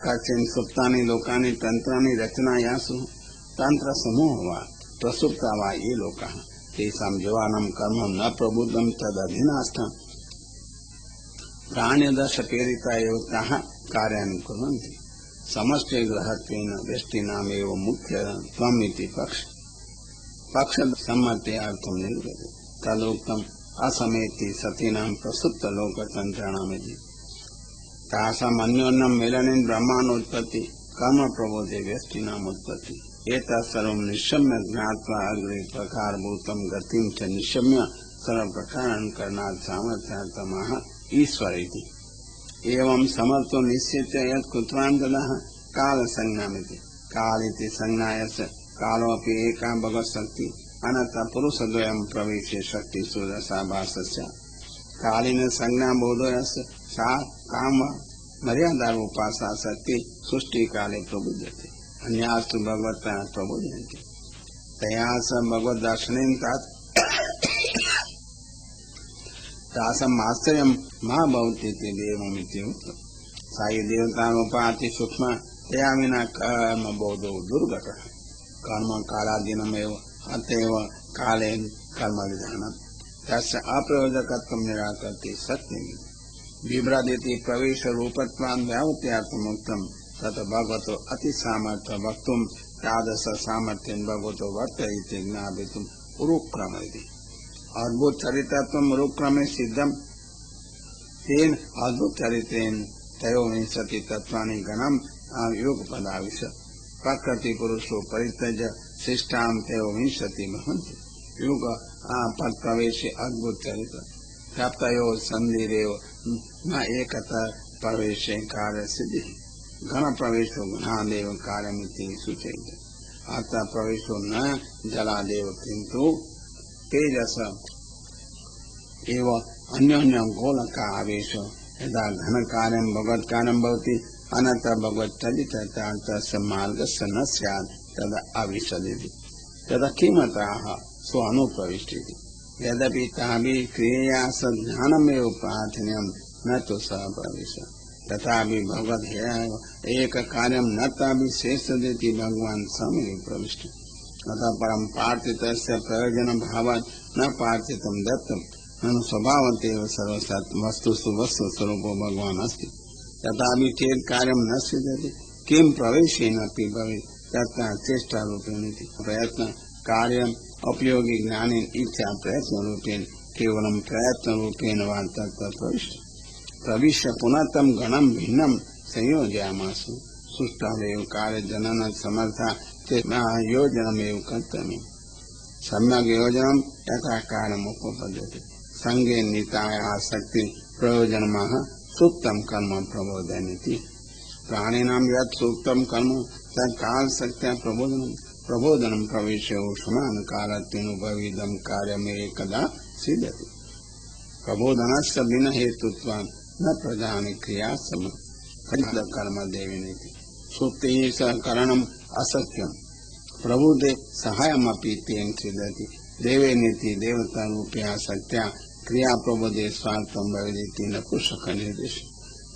कच्चिन् सुप्तानि लोकानि तंत्राणि रचनायासु तंत्र समूह वा प्रसुप्ता वा ये लोकाः तेषां जीवानां कर्म न प्रबुद्धं तदधीनास्थं प्राण्यदश प्रेरिता एव ताः कार्याणि कुर्वन्ति समष्टि ग्रहत्वेन व्यष्टिनामेव मुख्यत्वम् इति पक्ष सम्मत्यार्थं निर्गते तदुक्तम् असमेति सतीनां प्रसुप्त लोकतन्त्राणामिति तासाम् अन्योन्यं मेलनेन ब्रह्माण्डोत्पत्ति कर्म प्रबोधे व्यष्टिनाम् उत्पत्ति एतत् सर्वं निशम्य ज्ञात्वा अग्रे प्रकारभूतं गतिं च निशम्य सर्वप्रकारान् करणात् सामर्थ्यार्थमः ईश्वर इति एवं समर्थो निश्चित्य यत् कुत्रान् ददः कालसंज्ञामिति काल इति संज्ञायस्य कालोऽपि एका भगवत्शक्ति अनन्तः पुरुषद्वयं प्रविश्य शक्तिषु रसाभासस्य कालीन संज्ञा बोधोयस्य सा काम मर्यादा रूपा सा शक्ति सृष्टि काले प्रबुध्यते अन्यास्तु भगवता प्रबोधयन्ति तया स भगवद्दर्शनेन तासाम् आश्चर्यं मा भवति इति देवमिति उक्तम् सा हि देवतारूपा अति सूक्ष्मा तया विना कर्म बोधो दुर्घटः कर्म कालाधीनमेव अतएव काले कर्म विधानम् तस्य अप्रयोजकत्वं निराकरोति सत्यं बिभ्रदिति प्रवेश रूपत्वान् व्यावत्यार्थमुक्तं तत् भगवतो अति सामर्थ्य वक्तुं तादृश सामर्थ्यं भगवतो वर्तयति ज्ञापितुम् उरुक्रम इति अद्भुत चरितत्वम् उरुक्रमे सिद्धं तेन अद्भुत चरित्रेण त्रयोविंशति तत्त्वानि गणं युगपदाविश प्रकृति पुरुषो परित्यज्य शिष्टां त्रयोविंशति भवन्ति युग पद प्रवेश अद्भुत चरित्र प्राप्तयो संधिरेव न एकत्र प्रवेश कार्य सिद्धि घन प्रवेशो गुणादेव कार्यमिति सूचयति अतः प्रवेशो न जलादेव किंतु तेजस एव अन्योन्यं गोलका आवेश यदा घन कार्यं भगवत् कार्यं भवति अनन्तरं भगवत् चरितार्थस्य मार्गस्य न स्यात् तदा अविशदिति तदा किमतः सो अनुप्रविष्टिति यद्यपि ताभिः क्रियया सज्ञानमेव प्रार्थनीयं न तु सः प्रविश तथापि भगवद् एक कार्यं न ताभिः शेषदिति भगवान् स्वयमेव प्रविष्ट अतः परं प्रार्थितस्य प्रयोजन भावात् न प्रार्थितं दत्तं ननु स्वभावतः सर्वसत् वस्तुषु वस्तु स्वरूपो भगवान् अस्ति तथापि चेत् कार्यं न सिद्ध्यति किं प्रवेशेनापि भवेत् तत्र चेष्टारूपेण इति प्रयत्न कार्यम् उपयोगी ज्ञानेन इच्छा प्रयत्न रूपेण केवलं प्रयत्न रूपेण वा तत्र प्रविश्य पुनः तं गणं भिन्नं संयोजयामासु सुष्ठुमेव कार्य जनन समर्था योजनमेव कर्तव्यम् सम्यक् योजनं यथा कार्यम् उपपद्यते संगे नितायाः शक्ति प्रयोजनमः सूक्तं कर्म प्रबोधयन्ति प्राणिनां यत् सूक्तं कर्म तत् कालशक्त्या प्रबोधनं प्रवेशो समानकालत्वेनोपविधं कार्यमेकदा सिद्ध्यति प्रबोधनस्य बिना हेतुत्वात् न प्रधानि क्रिया कर्म देविनीति सूक्तिः सह करणम् अशक्यं प्रबुद्धे सहायमपि तेन सिद्ध्यति देवेनीति देवतारूप्या शक्त्या क्रिया प्रबोधे स्वार्थं भवेदिति न पुरुषः निर्देशः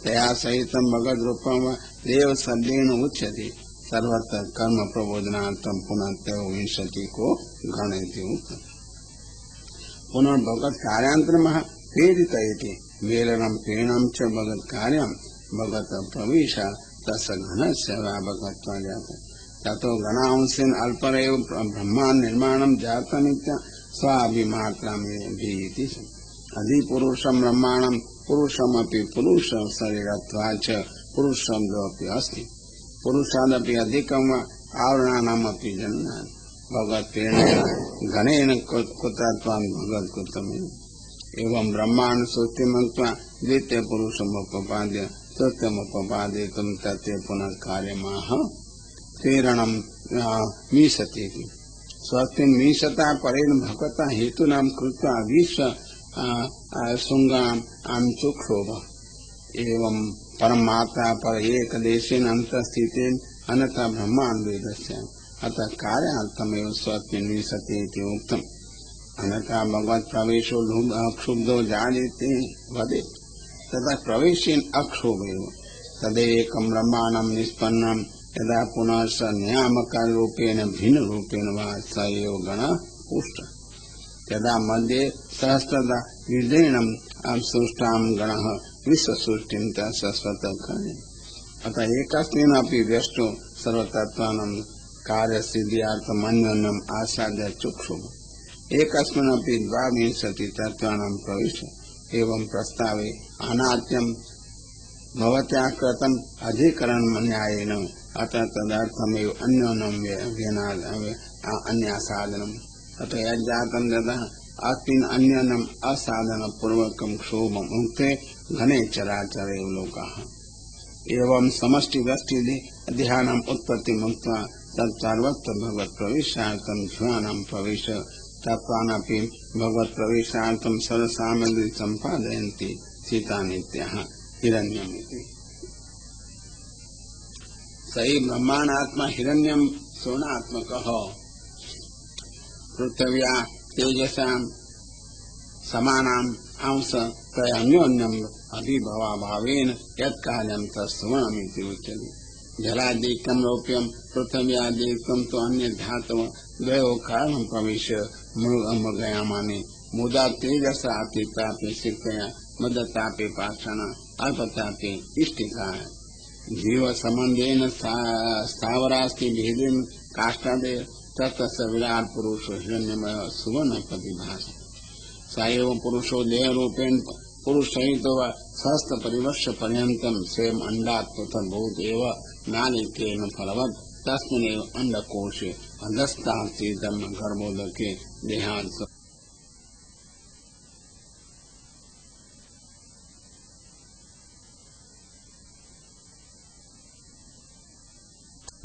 तया सहितं भगवद्रूपं वा देव शब्देन उच्यते सर्वत्र कर्म प्रबोधनार्थं पुनः त्रयोविंशति को गणयति उक्तम् पुनर्भगवत् कार्यान्तरमः प्रेरित इति वेलनं प्रेरणं च भगवत् कार्यं भगवत् प्रवेश तस्य घनस्य व्यापकत्वात् ततो गणांशेन अल्परेव ब्रह्माण्ड निर्माणं जातमित्य स्वाभिमात्रामिति अधिपुरुषं ब्रह्माणं पुरुषमपि पुरुष शरीरत्वाच्च पुरुषशब्दोऽपि अस्ति पुरुषादपि अधिकं आवरणानामपि जन्यानि भगवत्प्रेरणया गणेन कुत्रत्वान् भगवत्कृतमेव एवं ब्रह्माण्ड सृष्टिमुक्त्वा द्वितीय पुरुषमुपपाद्य तृतीयमुपपादयितुं तस्य पुनः कार्यमाह प्रेरणं मीशति स्वस्तिं मीशता परेण भगवता हेतूनां कृत्वा विश्व शृङ्गाम् चुक्षोभ एवं परमात्मा पर एक देशेन अंतस्थितेन अन्यथा ब्रह्माण्ड वेदस्य अतः कार्यार्थमेव स्वस्मिन् विशति इति उक्तम् अन्यथा भगवत् प्रवेशो अक्षुब्धो जायते वदेत् तथा प्रवेशेन अक्षोभेव तदेकं ब्रह्माण्डं निष्पन्नं यदा पुनः स नियामकरूपेण भिन्नरूपेण वा स एव गणः पुष्टः यदा मध्ये सहस्रदा विदीर्णम् सृष्टां गणः विश्वसृष्टिं च शाश्वतं करणीयम्। अतः एकस्मिन्नपि व्यष्टौ सर्वतत्त्वानां कार्यसिद्ध्यार्थम् अन्योन्यम् आसाद्य चक्षुः एकस्मिन्नपि द्वाविंशति तत्त्वानां प्रविश्य एवं प्रस्तावे अनाद्यं भवत्या कृतम् अधिकरणं न्यायेन अतः तदर्थमेव अन्योन्यम् अन्यासाधनम् अतः यज्जातं यतः अस्मिन् अन्योन्यम् असाधनपूर्वकं क्षोभम् उक्ते घने चराचरे लोकाः एवं समष्टि व्यष्टि ध्यानम् उत्पत्तिम् उक्त्वा तत्सर्वत्र भगवत् प्रवेशार्थं ध्यानं प्रवेश तत्त्वानपि भगवत् प्रवेशार्थं सर्वसामग्री सम्पादयन्ति सीता नित्याः हिरण्यम् इति। सही ब्रह्माणात्मा हिरण्यं सोनात्मकः पृथिव्या तेजसां समानाम् अंश त्रयान्योन्यम् अभिभवाभावेन यत्कार्यं तत्सुवर्णमिति उच्यते। जलादिकं रौप्यं पृथिव्यादिकं तु अन्य धातव द्वयोः कारणं प्रविश्य मृगयामाने मुदा तेजसा अतितापि शिक्षया मदतापि पाषाण अल्पतापि इष्टिका जीव संबंधेन स्थावरास्ति भेदेन काष्ठादे ततः स विराट पुरुषो हिरण्यमय सुवर्ण प्रतिभास स एव पुरुषो देह रूपेण पुरुष सहित व सहस्त्र परिवर्ष पर्यंतम स्वयं अंडात् पृथग्भूत एव नालिकेन फलवत् तस्मिन्नेव अंडकोशे अधस्तात् गर्भोदके देहात्